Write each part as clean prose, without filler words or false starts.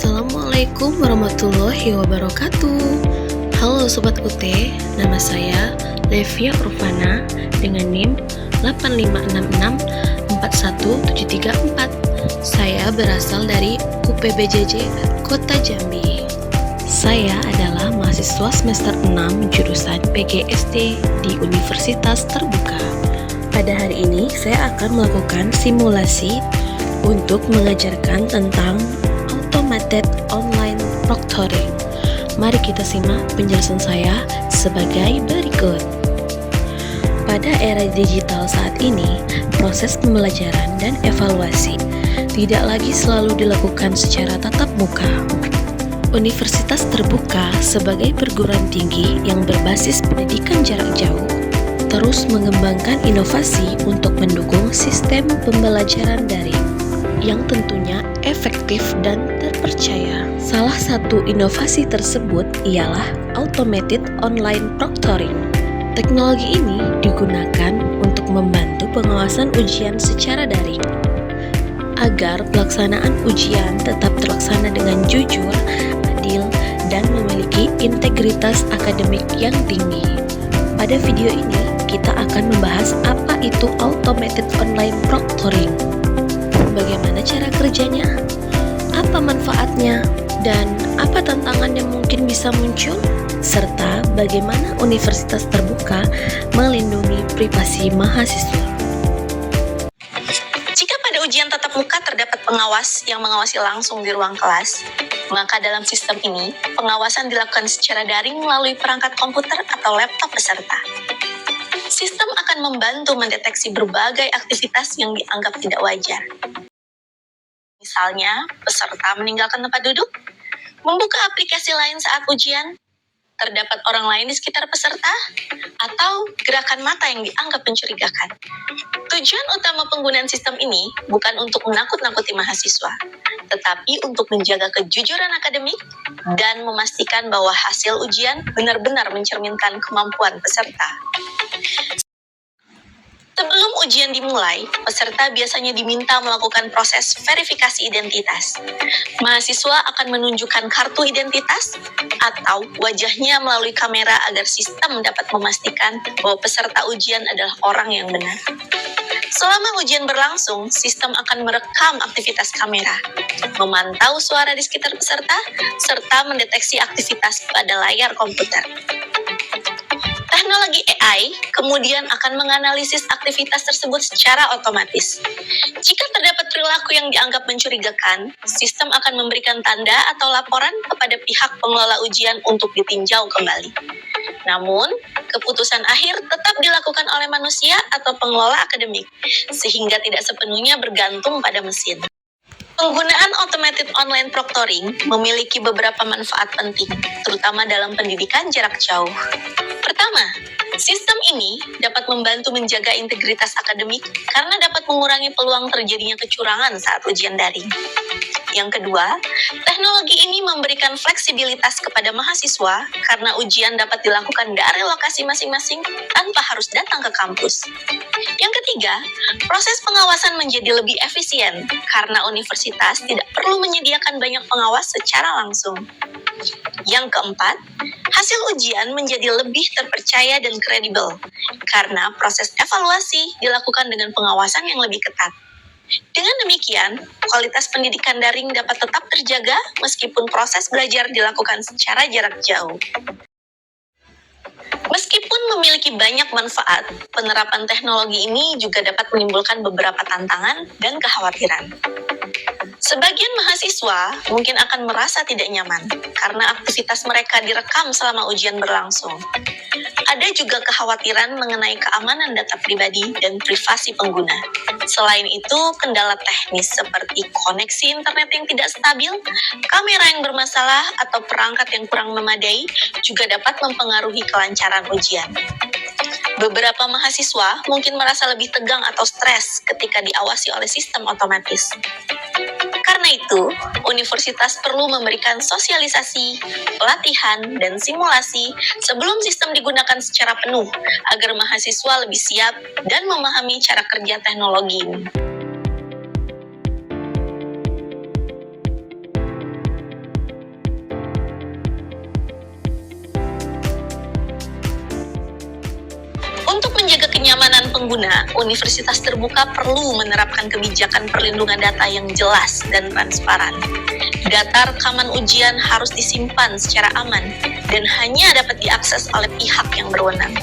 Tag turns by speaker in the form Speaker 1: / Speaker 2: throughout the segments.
Speaker 1: Assalamualaikum warahmatullahi wabarakatuh. Halo Sobat UT, nama saya Levia Urvana dengan NIM 856641734. Saya berasal dari UPBJJ Kota Jambi. Saya adalah mahasiswa semester 6 jurusan PGSD di Universitas Terbuka. Pada hari ini saya akan melakukan simulasi untuk mengajarkan tentang Automated Online Proctoring. Mari kita simak penjelasan saya sebagai berikut. Pada era digital saat ini, proses pembelajaran dan evaluasi tidak lagi selalu dilakukan secara tatap muka. Universitas Terbuka sebagai perguruan tinggi yang berbasis pendidikan jarak jauh terus mengembangkan inovasi untuk mendukung sistem pembelajaran daring yang tentunya efektif dan terpercaya. Salah satu inovasi tersebut ialah Automated Online Proctoring. Teknologi ini digunakan untuk membantu pengawasan ujian secara daring agar pelaksanaan ujian tetap terlaksana dengan jujur, adil, dan memiliki integritas akademik yang tinggi. Pada video ini, kita akan membahas apa itu Automated Online Proctoring, bagaimana cara kerjanya, apa manfaatnya, dan apa tantangan yang mungkin bisa muncul, serta bagaimana Universitas Terbuka melindungi privasi mahasiswa.
Speaker 2: Jika pada ujian tatap muka terdapat pengawas yang mengawasi langsung di ruang kelas, maka dalam sistem ini, pengawasan dilakukan secara daring melalui perangkat komputer atau laptop peserta. Sistem akan membantu mendeteksi berbagai aktivitas yang dianggap tidak wajar. Misalnya, peserta meninggalkan tempat duduk, membuka aplikasi lain saat ujian, terdapat orang lain di sekitar peserta, atau gerakan mata yang dianggap mencurigakan. Tujuan utama penggunaan sistem ini bukan untuk menakut-nakuti mahasiswa, tetapi untuk menjaga kejujuran akademik dan memastikan bahwa hasil ujian benar-benar mencerminkan kemampuan peserta. Sebelum ujian dimulai, peserta biasanya diminta melakukan proses verifikasi identitas. Mahasiswa akan menunjukkan kartu identitas atau wajahnya melalui kamera agar sistem dapat memastikan bahwa peserta ujian adalah orang yang benar. Selama ujian berlangsung, sistem akan merekam aktivitas kamera, memantau suara di sekitar peserta, serta mendeteksi aktivitas pada layar komputer. Teknologi AI kemudian akan menganalisis aktivitas tersebut secara otomatis. Jika terdapat perilaku yang dianggap mencurigakan, sistem akan memberikan tanda atau laporan kepada pihak pengelola ujian untuk ditinjau kembali. Namun, keputusan akhir tetap dilakukan oleh manusia atau pengelola akademik, sehingga tidak sepenuhnya bergantung pada mesin. Penggunaan Automated Online Proctoring memiliki beberapa manfaat penting, terutama dalam pendidikan jarak jauh. Pertama, sistem ini dapat membantu menjaga integritas akademik karena dapat mengurangi peluang terjadinya kecurangan saat ujian daring. Yang kedua, teknologi ini memberikan fleksibilitas kepada mahasiswa karena ujian dapat dilakukan dari lokasi masing-masing tanpa harus datang ke kampus. Yang ketiga, proses pengawasan menjadi lebih efisien karena universitas tidak perlu menyediakan banyak pengawas secara langsung. Yang keempat, hasil ujian menjadi lebih terpercaya dan kredibel karena proses evaluasi dilakukan dengan pengawasan yang lebih ketat. Dengan demikian, kualitas pendidikan daring dapat tetap terjaga meskipun proses belajar dilakukan secara jarak jauh. Meskipun memiliki banyak manfaat, penerapan teknologi ini juga dapat menimbulkan beberapa tantangan dan kekhawatiran. Sebagian mahasiswa mungkin akan merasa tidak nyaman karena aktivitas mereka direkam selama ujian berlangsung. Ada juga kekhawatiran mengenai keamanan data pribadi dan privasi pengguna. Selain itu, kendala teknis seperti koneksi internet yang tidak stabil, kamera yang bermasalah, atau perangkat yang kurang memadai juga dapat mempengaruhi kelancaran ujian. Beberapa mahasiswa mungkin merasa lebih tegang atau stres ketika diawasi oleh sistem otomatis. Karena itu, universitas perlu memberikan sosialisasi, pelatihan, dan simulasi sebelum sistem digunakan secara penuh agar mahasiswa lebih siap dan memahami cara kerja teknologi ini. kenyamanan pengguna, universitas terbuka perlu menerapkan kebijakan perlindungan data yang jelas dan transparan. Data rekaman ujian harus disimpan secara aman dan hanya dapat diakses oleh pihak yang berwenang.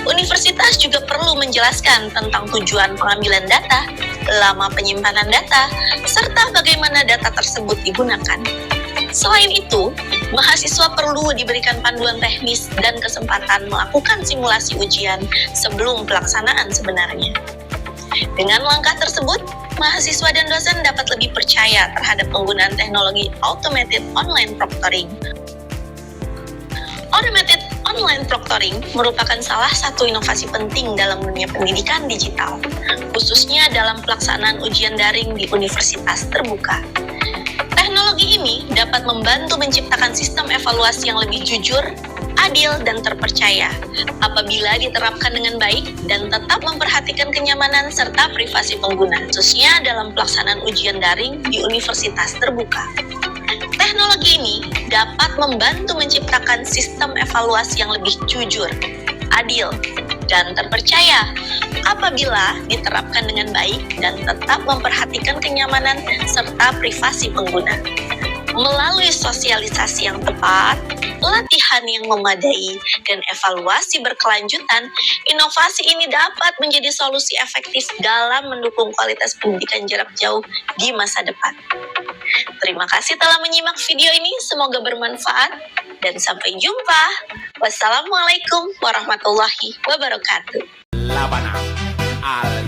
Speaker 2: Universitas juga perlu menjelaskan tentang tujuan pengambilan data, lama penyimpanan data, serta bagaimana data tersebut digunakan. Selain itu, mahasiswa perlu diberikan panduan teknis dan kesempatan melakukan simulasi ujian sebelum pelaksanaan sebenarnya. Dengan langkah tersebut, mahasiswa dan dosen dapat lebih percaya terhadap penggunaan teknologi automated online proctoring. Automated online proctoring merupakan salah satu inovasi penting dalam dunia pendidikan digital, khususnya dalam pelaksanaan ujian daring di universitas terbuka. Teknologi ini dapat membantu menciptakan sistem evaluasi yang lebih jujur, adil, dan terpercaya apabila diterapkan dengan baik dan tetap memperhatikan kenyamanan serta privasi pengguna, khususnya dalam pelaksanaan ujian daring di universitas terbuka. Teknologi ini dapat membantu menciptakan sistem evaluasi yang lebih jujur, adil, dan terpercaya apabila diterapkan dengan baik dan tetap memperhatikan kenyamanan serta privasi pengguna. Melalui sosialisasi yang tepat, pelatihan yang memadai, dan evaluasi berkelanjutan, inovasi ini dapat menjadi solusi efektif dalam mendukung kualitas pendidikan jarak jauh di masa depan. Terima kasih telah menyimak video ini, semoga bermanfaat, dan sampai jumpa. Wassalamualaikum warahmatullahi wabarakatuh.
Speaker 3: La Habana, al